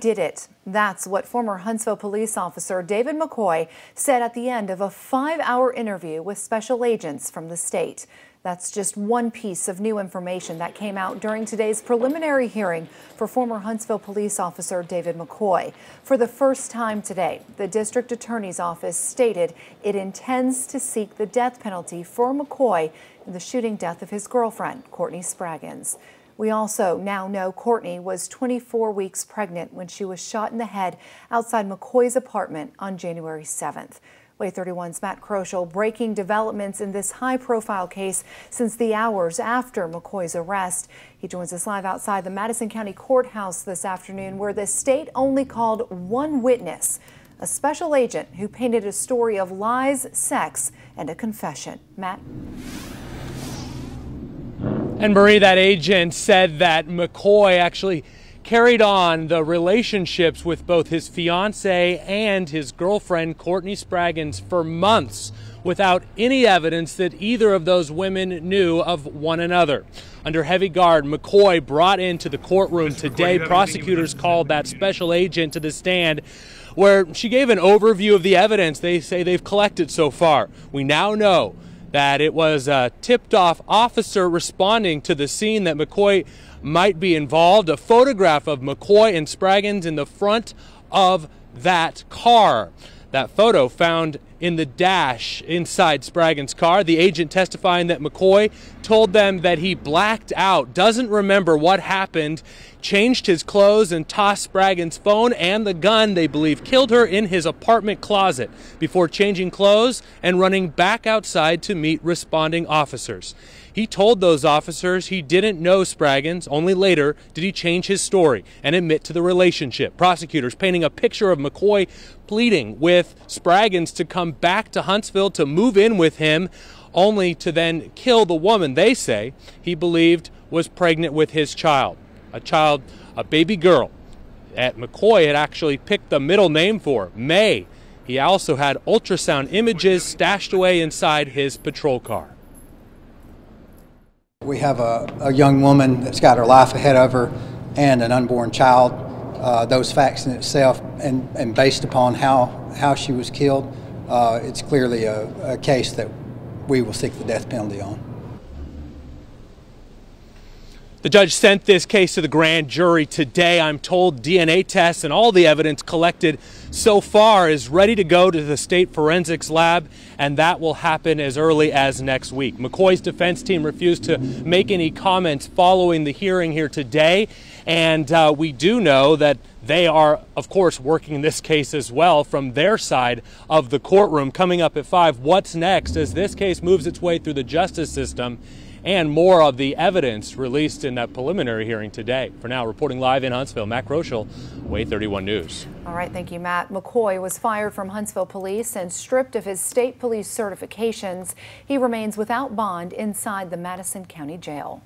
Did it. That's what former Huntsville police officer David McCoy said at the end of a 5-hour interview with special agents from the state. That's just one piece of new information that came out during today's preliminary hearing for former Huntsville police officer David McCoy. For the first time today, the district attorney's office stated it intends to seek the death penalty for McCoy in the shooting death of his girlfriend, Courtney Spraggins. We also now know Courtney was 24 weeks pregnant when she was shot in the head outside McCoy's apartment on January 7th. WAAY 31's Matt Kroschel breaking developments in this high-profile case since the hours after McCoy's arrest. He joins us live outside the Madison County Courthouse this afternoon, where the state only called one witness, a special agent who painted a story of lies, sex, and a confession. Matt? And Marie, that agent said that McCoy actually carried on the relationships with both his fiancée and his girlfriend, Courtney Spraggins, for months without any evidence that either of those women knew of one another. Under heavy guard, McCoy brought into the courtroom today. Prosecutors called that special agent to the stand, where she gave an overview of the evidence they say they've collected so far. We now know that it was a tipped-off officer responding to the scene that McCoy might be involved. A photograph of McCoy and Spraggins in the front of that car. That photo found in the dash inside Spraggins' car. The agent testifying that McCoy told them that he blacked out, doesn't remember what happened, changed his clothes and tossed Spraggins' phone and the gun they believe killed her in his apartment closet before changing clothes and running back outside to meet responding officers. He told those officers he didn't know Spraggins. Only later did he change his story and admit to the relationship. Prosecutors painting a picture of McCoy pleading with Spraggins to come back to Huntsville to move in with him, only to then kill the woman they say he believed was pregnant with his child. A baby girl that McCoy had actually picked the middle name for, May. He also had ultrasound images stashed away inside his patrol car. We have a young woman that's got her life ahead of her and an unborn child. Those facts in itself, and based upon how she was killed, it's clearly a case that we will seek the death penalty on. The judge sent this case to the grand jury today. I'm told DNA tests and all the evidence collected so far is ready to go to the state forensics lab, and that will happen as early as next week. McCoy's defense team refused to make any comments following the hearing here today, and we do know that they are, of course, working this case as well from their side of the courtroom. Coming up at 5, what's next as this case moves its way through the justice system, and more of the evidence released in that preliminary hearing today. For now, reporting live in Huntsville, Matt Kroschel, WAAY 31 News. All right, thank you, Matt. McCoy was fired from Huntsville Police and stripped of his state police certifications. He remains without bond inside the Madison County Jail.